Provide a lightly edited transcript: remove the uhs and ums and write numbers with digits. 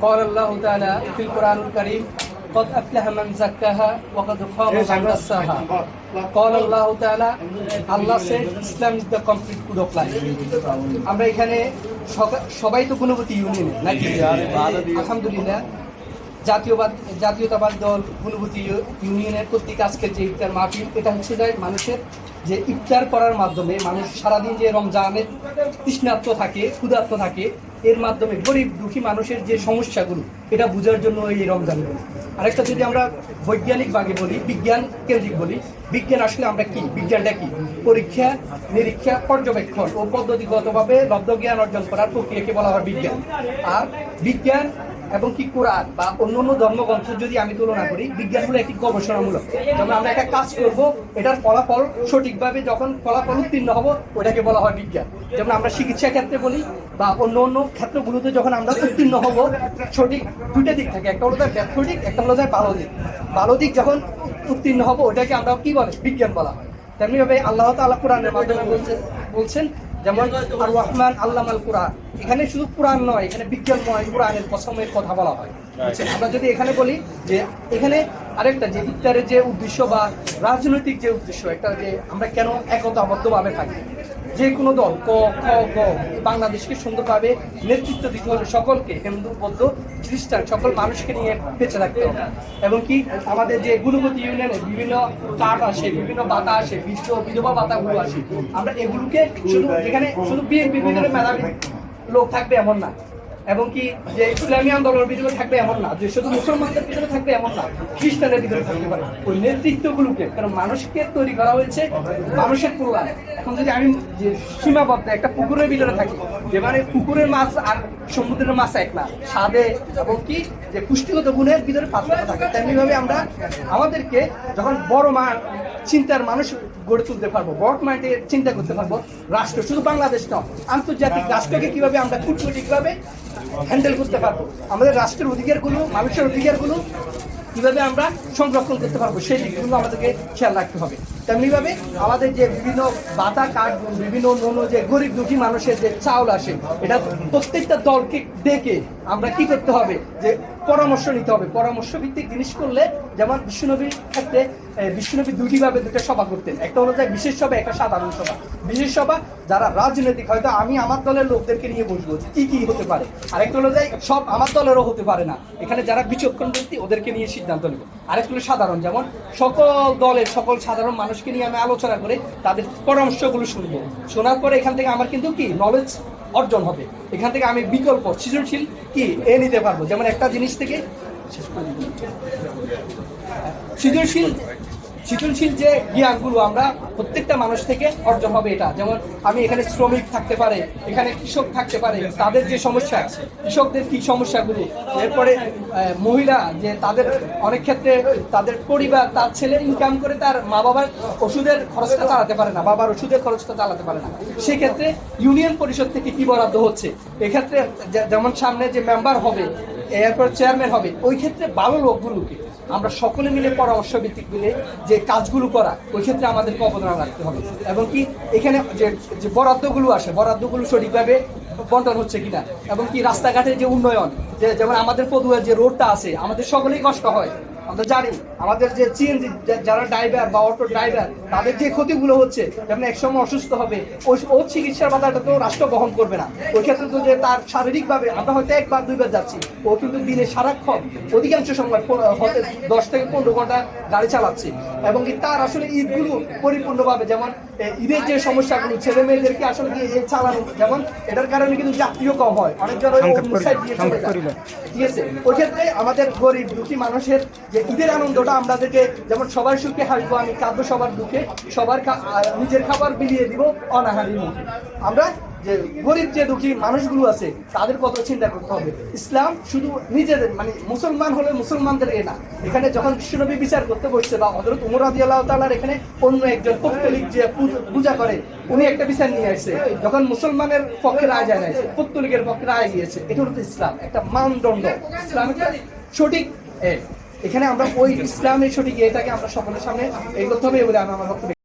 قال الله تعالى في القرآن الكريم قد أفلح من زكاها وقد خاب من دساها قال الله تعالى Allah said Islam is the complete code of life. আমরা এখানে সবাই তো গুণবতী ইউনিয়নে নাকি? আলহামদুলিল্লাহ জাতীয়তাবাদ দল গুণবতী ইউনিয়নের কর্তৃক আজকের যে ইফতার মাহফিল, এটা হচ্ছে যে মানুষের যে ইফতার করার মাধ্যমে মানুষ সারাদিন যে রমজানের তৃষ্ণার্ত থাকে, ক্ষুধার্ত থাকে, এর মাধ্যমে গরিব দুঃখী মানুষের যে সমস্যাগুলো এটা বোঝার জন্য এই রমজানগুলো। আরেকটা যদি আমরা বৈজ্ঞানিক ভাগে বলি, বিজ্ঞান কেন্দ্রিক বলি, বিজ্ঞান আসলে আমরা কি, বিজ্ঞানটা কি? পরীক্ষা নিরীক্ষা পর্যবেক্ষণ ও পদ্ধতিগতভাবে লব্ধ জ্ঞান অর্জন করার প্রক্রিয়াকে বলা হয় বিজ্ঞান। আর বিজ্ঞান এবং কি কোরআন বা অন্যান্য ধর্মগ্রন্থ যদি আমি তুলনা করি, বিজ্ঞান হলো একটি গবেষণামূলক। যেমন আমরা একটা কাজ করব, এটার ফলাফল সঠিকভাবে যখন ফলাফল উত্তীর্ণ হব, ওটাকে বলা হয় বিজ্ঞান। যেমন আমরা চিকিৎসা ক্ষেত্রে বলি বা অন্য অন্য ক্ষেত্রগুলোতে যখন আমরা উত্তীর্ণ হব, সঠিক দুইটা দিক থাকে, একটা হলো তার ব্যর্থ দিক, একটা হলো তার ভালো দিক। ভালো দিক যখন উত্তীর্ণ হব, ওটাকে আমরা কি বলে, বিজ্ঞান বলা হয়। তেমনিভাবে আল্লাহ তাআলা কোরআনের মাধ্যমে বলছেন যেমন আর রহমান আল্লামাল কোরআন, এখানে শুধু কোরআন নয়, এখানে বিজ্ঞানময় কোরআনের কসমের কথা বলা হয়। আমরা যদি এখানে বলি যে এখানে আরেকটা যে ইফতারের যে উদ্দেশ্য বা রাজনৈতিক যে উদ্দেশ্য, একটা যে আমরা কেন একতাবদ্ধভাবে থাকি, যে কোনো দল ক খ গ বাংলাদেশকে সুন্দরভাবে নেতৃত্ব দিতে হবে, সকলকে হিন্দু বৌদ্ধ খ্রিস্টান সকল মানুষকে নিয়ে বেঁচে থাকতে হবে। এবং কি আমাদের যে গুণবতী ইউনিয়নে বিভিন্ন কার্ড আসে, বিভিন্ন ভাতা আসে, বিধবা ভাতাগুলো আসে, আমরা এগুলোকে শুধু এখানে শুধু বিএনপির ভিতরে মেধাবী লোক থাকবে এমন না, এবং কি যে ইসলামী আন্দোলনের ভিতরে থাকবে এমন না, যে শুধু মুসলমানদের ভিতরে থাকবে এমন না, খ্রিস্টানের ভিতরে থাকতে পারে। ওই নেতৃত্বগুলোকে, কারণ মানুষকে তৈরি করা হয়েছে মানুষের কল্যাণ। এখন যদি আমি যে সীমাবদ্ধ একটা পুকুরের ভিতরে থাকি, যে মানে পুকুরের মাছ আর সমুদ্রের মাছ এক না, স্বাদে এবং কি যে পুষ্টিগত গুণের ভিতরে পার্থক্য থাকে। তেমনিভাবে আমরা আমাদেরকে যখন বড় চিন্তার মানুষ গড়ে তুলতে পারবো, বড় মাইন্ডে চিন্তা করতে পারবো, রাষ্ট্র শুধু বাংলাদেশ নয়, আন্তর্জাতিক রাষ্ট্রকে কিভাবে আমরা কূটনৈতিকভাবে হ্যান্ডেল করতে পারবো, আমাদের রাষ্ট্রের অধিকারগুলো, মানুষের অধিকারগুলো কিভাবে আমরা সংরক্ষণ করতে পারবো, সেই দিকগুলো আমাদেরকে খেয়াল রাখতে হবে। তেমনিভাবে আমাদের যে বিভিন্ন ভাতা কার্ড, বিভিন্ন অন্য যে গরিব দুঃখী মানুষের যে চাউল আসে, এটা প্রত্যেকটা দলকে ডেকে আমরা কি করতে হবে, যে পরামর্শ নিতে হবে। পরামর্শ ভিত্তিক জিনিস করলে, যেমন বিশ্বনবীর ক্ষেত্রে বিশ্বনবী দুইটা সভা করতেন, একটা হলো যে বিশেষ সভা, একটা সাধারণ সভা। বিশেষ সভা যারা রাজনৈতিক, হয়তো আমি আমার দলের লোকদেরকে নিয়ে বসবো, কি কি হতে পারে। আরেকটা হলো যে সব আমার দলেরও হতে পারে না, এখানে যারা বিচক্ষণ ব্যক্তি ওদেরকে নিয়ে সিদ্ধান্ত নেব। আরেকটা হলো সাধারণ, যেমন সকল দলের সকল সাধারণ মানুষকে নিয়ে আমি আলোচনা করে তাদের পরামর্শগুলো শুনবো। শোনার পরে এখান থেকে আমার কিন্তু কি নলেজ অর্জন হবে, এখান থেকে আমি বিকল্প সৃজনশীল কি নিতে পারবো। যেমন একটা জিনিস থেকে সৃজনশীল যে জ্ঞানগুলো আমরা প্রত্যেকটা মানুষ থেকে অর্জন হবে। এটা যেমন আমি এখানে শ্রমিক থাকতে পারে, এখানে কৃষক থাকতে পারে, তাদের যে সমস্যা, কৃষকদের কি সমস্যাগুলো, এরপরে মহিলা যে তাদের অনেক ক্ষেত্রে তাদের পরিবার, তার ছেলে ইনকাম করে তার মা বাবার ওষুধের খরচটা চালাতে পারে না, বাবার ওষুধের খরচটা চালাতে পারে না, সেক্ষেত্রে ইউনিয়ন পরিষদ থেকে কি বরাদ্দ হচ্ছে, এক্ষেত্রে যেমন সামনে যে মেম্বার হবে, এরপর চেয়ারম্যান হবে, ওই ক্ষেত্রে ভালো লোকগুলোকে আমরা সকলে মিলে পরামর্শ ভিত্তিক মিলে যে কাজগুলো করা, ওই ক্ষেত্রে আমাদেরকে অবদান রাখতে হবে। এবং কি এখানে যে বরাদ্দগুলো আসে, বরাদ্দগুলো সঠিকভাবে বন্টন হচ্ছে কিনা, এবং কি রাস্তাঘাটের যে উন্নয়ন, যেমন আমাদের পদুয়ার যে রোডটা আছে, আমাদের সকলেই কষ্ট হয়, আমরা জানি। আমাদের যে সিএনজি যারা ড্রাইভার বা অটো ড্রাইভার, তাদের যে ক্ষতিগুলো হচ্ছে, যেমন একসময় অসুস্থ হবে, ওই চিকিৎসার বাধাটা তো রাষ্ট্র বহন করবে না। ওই ক্ষেত্রে তো যে তার শারীরিকভাবে, আমরা হয়তো একবার দুইবার যাচ্ছি, ও কিন্তু দিনে সারাক্ষণ অধিকাংশ সময় হতে 10 থেকে 15 ঘন্টা গাড়ি চালাচ্ছে, এবং তার আসলে ঈদগুলো পরিপূর্ণভাবে, যেমন ঈদের যে সমস্যাগুলো, ছেলে মেয়েদেরকে আসলে এই চালানো, যেমন এটার কারণে কিন্তু যাত্রীও কম হয়, অনেকজন ঠিক আছে। ওই ক্ষেত্রে আমাদের গরিব দুঃখী মানুষের যে ঈদের আনন্দটা আমাদেরকে, যেমন সবার সুখে হাসবো আমি, কাঁদবো সবার দুঃখে, সবার নিজের খাবার বিলিয়ে দিব অনাহারের মুখে। আমরা যে গরিব যে দুঃখী মানুষগুলো আছে তাদের কথা চিন্তা করতে হবে। ইসলাম শুধু নিজেদের মানে মুসলমান হলে মুসলমানদের না, এখানে যখন বিশ্বনবী বিচার করতে বসছে বা হযরত ওমর রাদিয়াল্লাহু তাআলার এখানে অন্য একজন পৌত্তলিক যে পূজা করে, উনি একটা বিচার নিয়ে আসছে, যখন মুসলমানের পক্ষে রায় যায় না, পৌত্তলিকের পক্ষে রায় গিয়েছে। এটা হলো ইসলাম, একটা মানদণ্ড, ইসলাম একটা সঠিক। এখানে আমরা ওই ইসলামের সঠিক এটাকে আমরা সকলের সামনে এই করতে হবে বলে আমি আমার বক্তব্য